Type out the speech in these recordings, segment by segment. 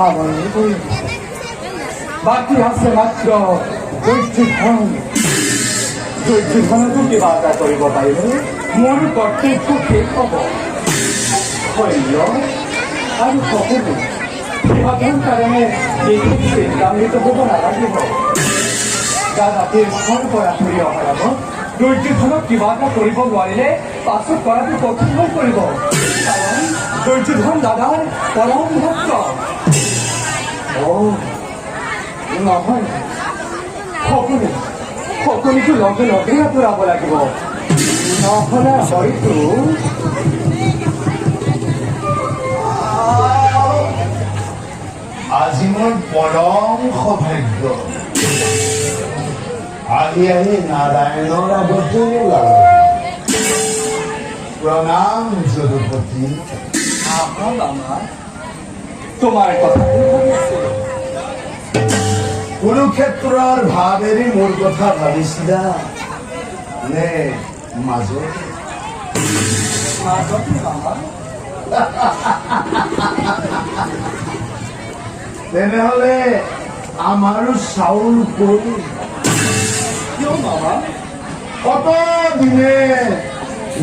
সামৰণি কৰি দিছে। বাকী আছে মাত্ৰ দুৰ্যোধনতো কিবা এটা কৰিব পাৰিলে মোৰ কৰ্তব্য শেষ হ'ব। শৈল্য আৰু সকলো সিহঁতৰ কাৰণে এইটো চিন্তান্বিত হ'ব নালাগিব। ৰাতিৰ ঘৰ পৰা ফুৰি অহাৰ আগত দুৰ্যোধনক কিবা এটা কৰিব নোৱাৰিলে পাছত কৰাটো কঠিন হৈ পৰিব। কাৰণ দুৰ্যোধন দাদাৰ পৰম ভক্ত। নহয়, সকলোকে লগে লগে আঁতৰাব লাগিব। নহ'লে হয়তো আজি মোৰ পৰম সৌভাগ্য আহি নাৰায়ণৰ আগতে প্ৰণাম যদুপতি। তোমাৰ কথা কুৰুক্ষেত্ৰৰ ভাৱ এৰি মোৰ কথা ভাবিছিলা নে মাজত? তেনেহলে আমাৰো চাউল কৰো। কিয় মামা? কত দিনে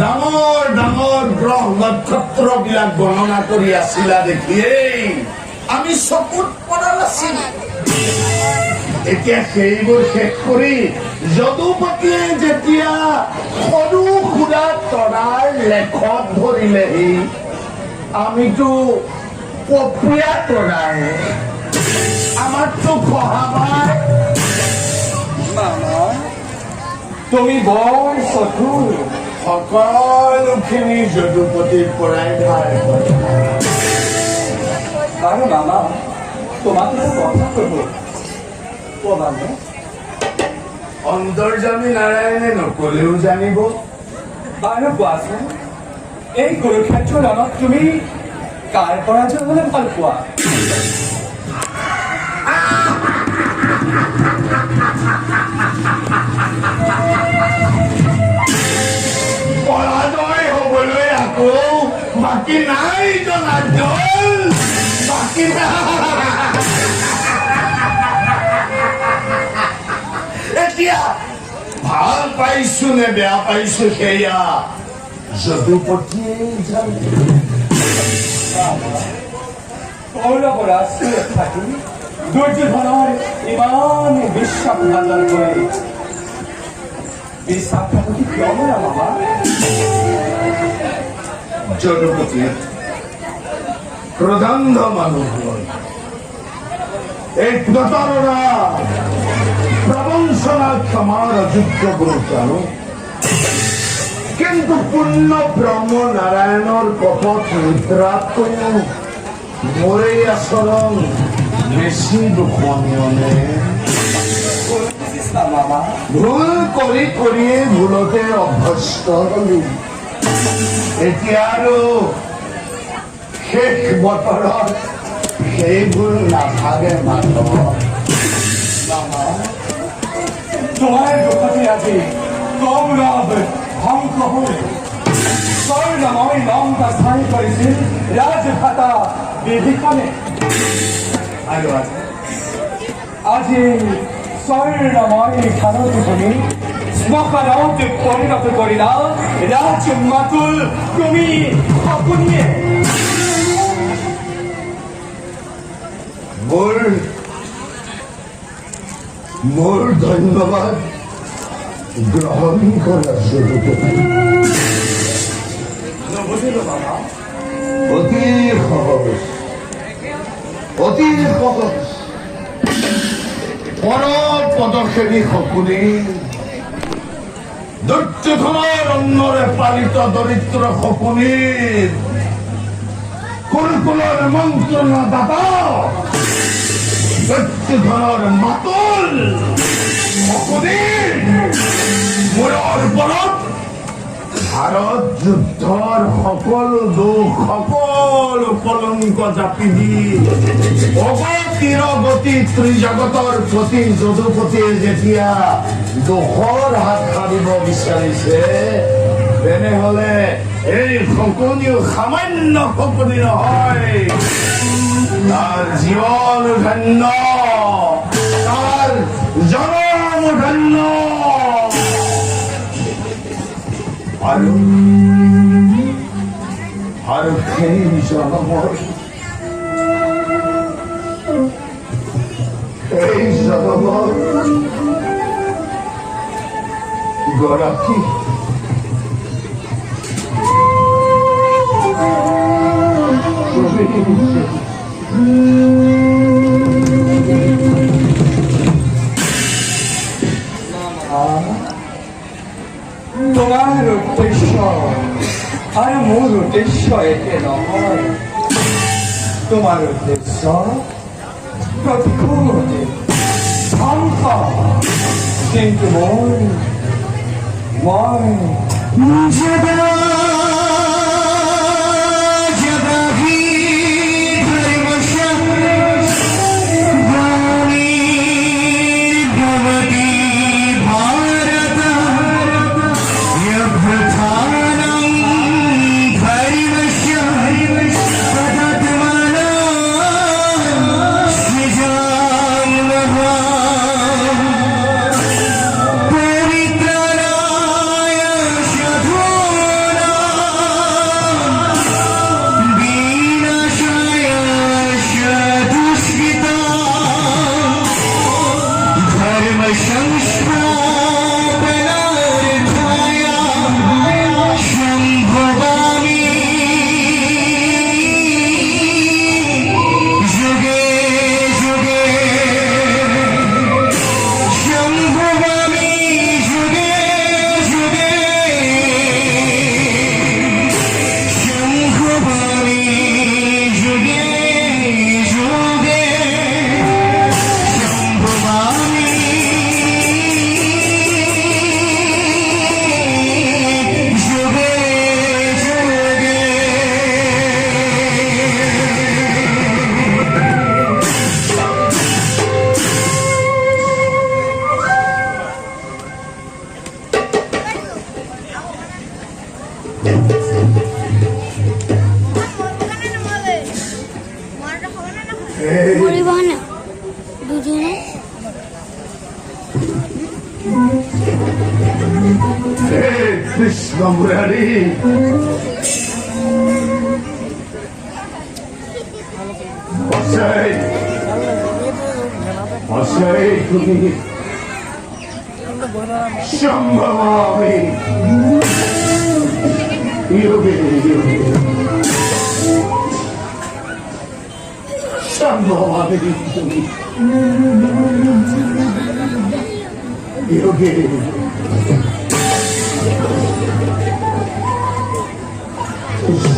ডাঙৰ ডাঙৰ গ্ৰহ নক্ষত্ৰ বিলাক গণনা কৰি আছিলা দেখিয়েই আমি চকুত পৰা নাছিল। এতিয়া সেইবোৰ শেষ কৰি যদুপতিয়ে যেতিয়া সৰু সুৰা তৰাৰ লেখত ধৰিলেহি আমিতো পপীয়া তৰাই আমাৰতো কহাবাই। মামা তুমি বৰ চতুৰ। সকলোখিনি যদুপতিৰ পৰাই ধাৰ কৰে। বাৰু মামা তোমাক এটা কথা কব কবানে? অন্তৰ্যামী নাৰায়ণে নকলেও জানিব। বাৰু কোৱাচোন, এই কুৰুক্ষেত্ৰ ৰণত তুমি কাৰ পৰাজয় হলে ভাল পোৱা? পৰাজয় হবলৈ আকৌ বাকী নাই জনাৰ্দন, বাকী এতিয়া ভাল পাইছো নে বেয়া পাইছো সেয়া যদুপতিয়ে জানে। কৌৰৱ ৰাষ্ট্ৰীয় থাকি দুৰ্যোধনৰ ইমান বিশ্বাসঘাতন কৰি বিশ্বাসঘাতকি কিয় কৰা মামা? যদুপতি প্ৰধান মানুহ এই প্রতারণা প্রবঞ্চনা ক্ষমার অযোগ্য বলে জানো, কিন্তু পূর্ণ ব্রহ্ম নারায়ণর কপট নিদ্রাত কইও মোরে আচরণ বেশি দুখনীয় নে। ভুল কৰি কৰিয়ে ভুলতে অভ্যস্ত হলো। এতিয়া আৰু শেষ বতৰত সেই ভুল নাথাকে মাধৱ। তোমাৰ দুঃখতে আজি কৌৰব ধ্বংস হল। স্বৰ্ণময় লঙ্কা স্থায়ী কৰেছিল ৰাজভাতা বিভীষণে। আৰু আজি স্বর্ণময় ভারত ভূমি শ্মশানত পরিণত করিলা রাজমাতুল তুমি সপোনিয়ে। মোর ধন্যবাদ গ্রহণ করার যদুপতি। অতি সহজ, অতি সহজ পর পদক্ষেপী শকুনি দুর্যোধনের অন্যরে পালিত দরিদ্র শকুনির কুলকুলের মন্ত্রণা দাতা দুর্যোধনের মাতুল শকুনির মূৰৰ ওপৰত ভাৰত যুদ্ধৰ সকলো দুখ সকলো কলংক জাপি দি অগতিৰ গতি ত্ৰিজগতৰ প্ৰতি যদুপতিয়ে যেতিয়া দুখৰ হাত সাৰিব বিচাৰিছে, তেনেহলে এই শকুনিও সামান্য শকুনি নহয়। তার জীবন ধন্য, তার জনম ধন্য। আর এই জনম, এই জনম গড়াকি তোমার উদ্দেশ্য আর মোর উদ্দেশ্য একে নহয়। তোমার উদ্দেশ্য প্রতিকূল ধ্বংস, কিন্তু মই দুজনে কৃষ্ণ মুরারি, অসহায় অসহায় তুমি সম্ভবামি যোগে যোগে সম্ভবামি তুমি যোগে যোগে